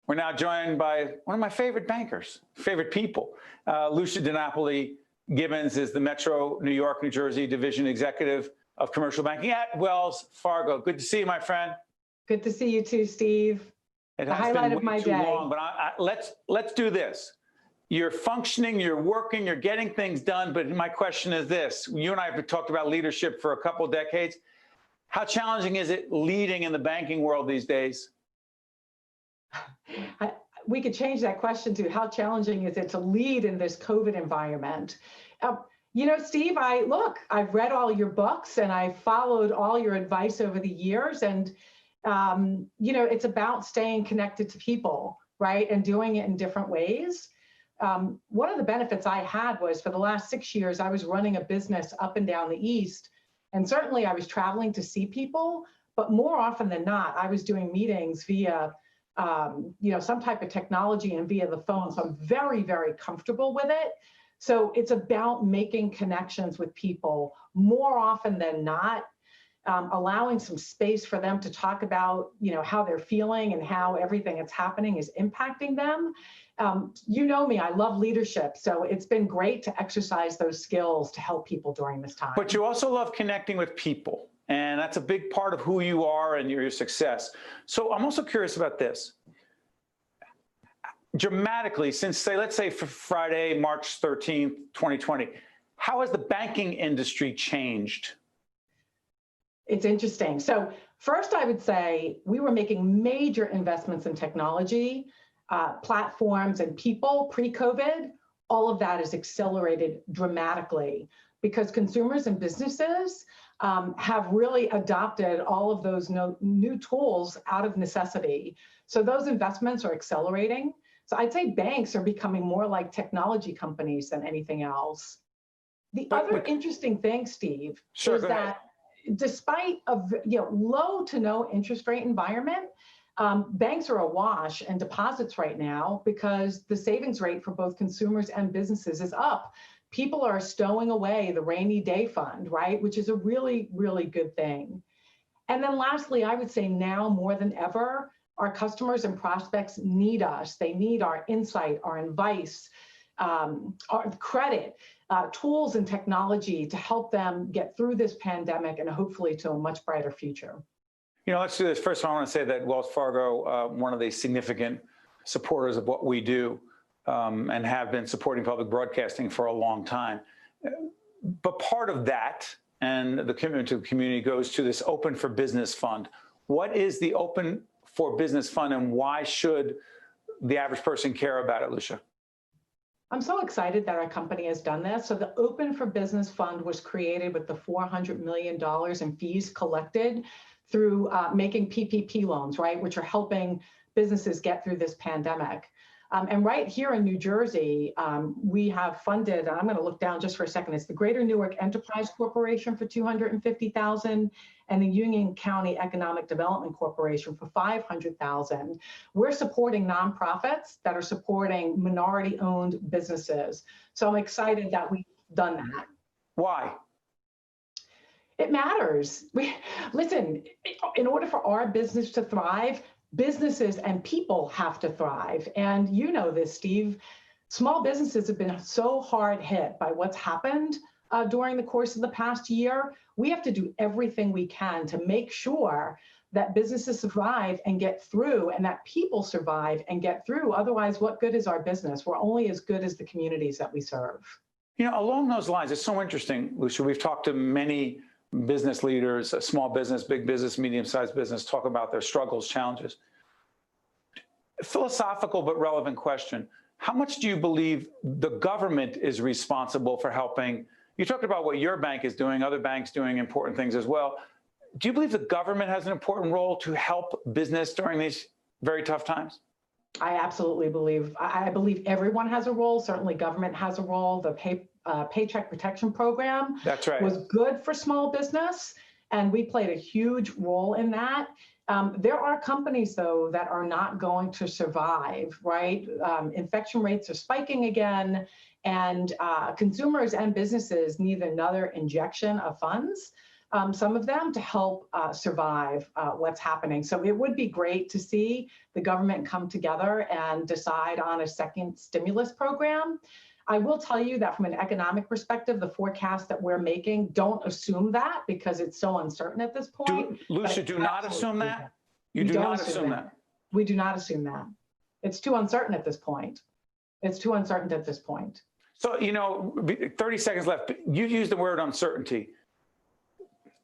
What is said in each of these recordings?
We're now joined by one of my favorite bankers, favorite people. Lucia DiNapoli Gibbons is the Metro New York, New Jersey Division Executive of Commercial Banking at Wells Fargo. Good to see you, my friend. Good to see you too, Steve. It the has highlight been of my way too day. long, but let's do this. You're functioning, you're working, you're getting things done, but my question is this. You and I have talked about leadership for a couple of decades. How challenging is it leading in the banking world these days? We could change that question to how challenging is it to lead in this COVID environment? You know, Steve, I've read all your books and I've followed all your advice over the years. And, you know, it's about staying connected to people, right? And doing it in different ways. One of the benefits I had was for the last 6 years, I was running a business up and down the East. And certainly I was traveling to see people, but more often than not, I was doing meetings via you know, some type of technology and via the phone. So I'm very, very comfortable with it. So it's about making connections with people more often than not, allowing some space for them to talk about, you know, how they're feeling and how everything that's happening is impacting them. You know me, I love leadership. So it's been great to exercise those skills to help people during this time. But you also love connecting with people. And that's a big part of who you are and your success. So I'm also curious about this. Dramatically, since let's say for Friday, March 13th, 2020, how has the banking industry changed? It's interesting. So first, I would say we were making major investments in technology, platforms, and people pre-COVID. All of that is accelerated dramatically because consumers and businesses have really adopted all of those new tools out of necessity. So those investments are accelerating. So I'd say banks are becoming more like technology companies than anything else. The other interesting thing, Steve, is that despite a low to no interest rate environment, banks are awash in deposits right now because the savings rate for both consumers and businesses is up. People are stowing away the rainy day fund, right? Which is a really, really good thing. And then lastly, I would say now more than ever, our customers and prospects need us. They need our insight, our advice, our credit, tools and technology to help them get through this pandemic and hopefully to a much brighter future. You know, let's do this. First, I want to say that Wells Fargo, one of the significant supporters of what we do, and have been supporting public broadcasting for a long time. But part of that and the commitment to the community goes to this Open for Business Fund. What is the Open for Business Fund and why should the average person care about it, Lucia? I'm so excited that our company has done this. So the Open for Business Fund was created with the $400 million in fees collected through making PPP loans, right, which are helping businesses get through this pandemic. And right here in New Jersey, we have funded, and I'm going to look down just for a second, it's the Greater Newark Enterprise Corporation for $250,000 and the Union County Economic Development Corporation for $500,000. We're supporting nonprofits that are supporting minority-owned businesses. So I'm excited that we've done that. Why? It matters. Listen, in order for our business to thrive, businesses and people have to thrive. And you know this, Steve, small businesses have been so hard hit by what's happened during the course of the past year. We have to do everything we can to make sure that businesses survive and get through and that people survive and get through. Otherwise, what good is our business? We're only as good as the communities that we serve. You know, along those lines, it's so interesting, Lucia. We've talked to many business leaders, small business, big business, medium-sized business, talk about their struggles, challenges. Philosophical but relevant question. How much do you believe the government is responsible for helping? You talked about what your bank is doing, other banks doing important things as well. Do you believe the government has an important role to help business during these very tough times? I absolutely believe. I believe everyone has a role. Certainly government has a role. The Paycheck Protection Program was good for small business, and we played a huge role in that. There are companies, though, that are not going to survive, right? Infection rates are spiking again, and consumers and businesses need another injection of funds. some of them, to help survive what's happening. So it would be great to see the government come together and decide on a second stimulus program. I will tell you that from an economic perspective, the forecast that we're making, don't assume that, because it's so uncertain at this point. Lucia, do not assume that? You do not assume that? We do not assume that. It's too uncertain at this point. It's too uncertain at this point. So, 30 seconds left. You used the word uncertainty.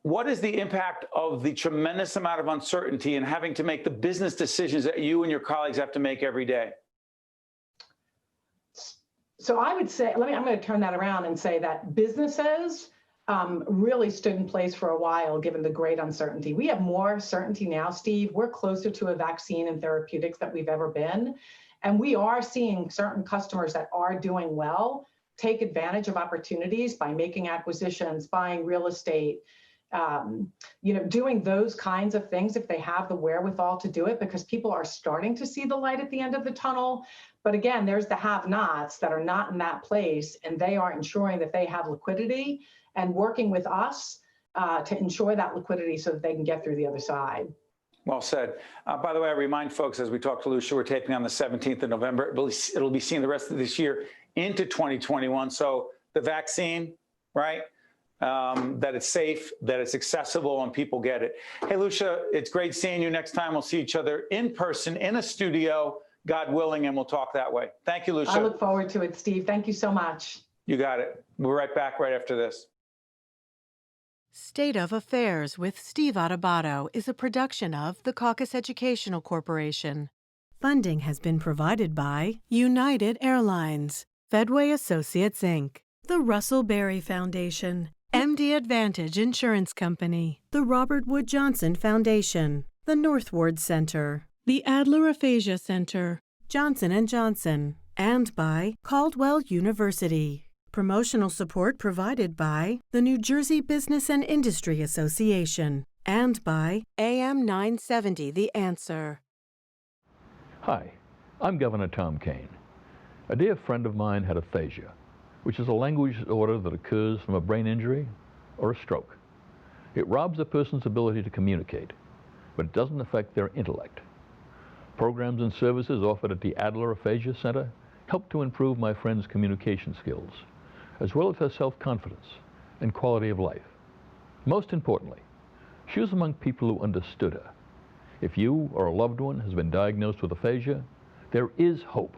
What is the impact of the tremendous amount of uncertainty and having to make the business decisions that you and your colleagues have to make every day? So I would say, I'm going to turn that around and say that businesses really stood in place for a while, given the great uncertainty. We have more certainty now, Steve. We're closer to a vaccine and therapeutics than we've ever been. And we are seeing certain customers that are doing well take advantage of opportunities by making acquisitions, buying real estate, doing those kinds of things if they have the wherewithal to do it, because people are starting to see the light at the end of the tunnel. But again, there's the have-nots that are not in that place, and they are ensuring that they have liquidity and working with us to ensure that liquidity so that they can get through the other side. Well said. By the way, I remind folks, as we talk to Lucia, we're taping on the 17th of November. It'll be seen the rest of this year into 2021. So the vaccine, right? That it's safe, that it's accessible, and people get it. Hey, Lucia, it's great seeing you. Next time we'll see each other in person, in a studio, God willing, and we'll talk that way. Thank you, Lucia. I look forward to it, Steve. Thank you so much. You got it. We're right back right after this. State of Affairs with Steve Adubato is a production of the CAUCUS Educational Corporation. Funding has been provided by United Airlines, Fedway Associates, Inc., the Russell Berrie Foundation, MD Advantage Insurance Company, the Robert Wood Johnson Foundation, the Northward Center, the Adler Aphasia Center, Johnson & Johnson, and by Caldwell University. Promotional support provided by the New Jersey Business and Industry Association and by AM 970 The Answer. Hi, I'm Governor Tom Kean. A dear friend of mine had aphasia, which is a language disorder that occurs from a brain injury or a stroke. It robs a person's ability to communicate, but it doesn't affect their intellect. Programs and services offered at the Adler Aphasia Center help to improve my friend's communication skills, as well as her self-confidence and quality of life. Most importantly, she was among people who understood her. If you or a loved one has been diagnosed with aphasia, there is hope.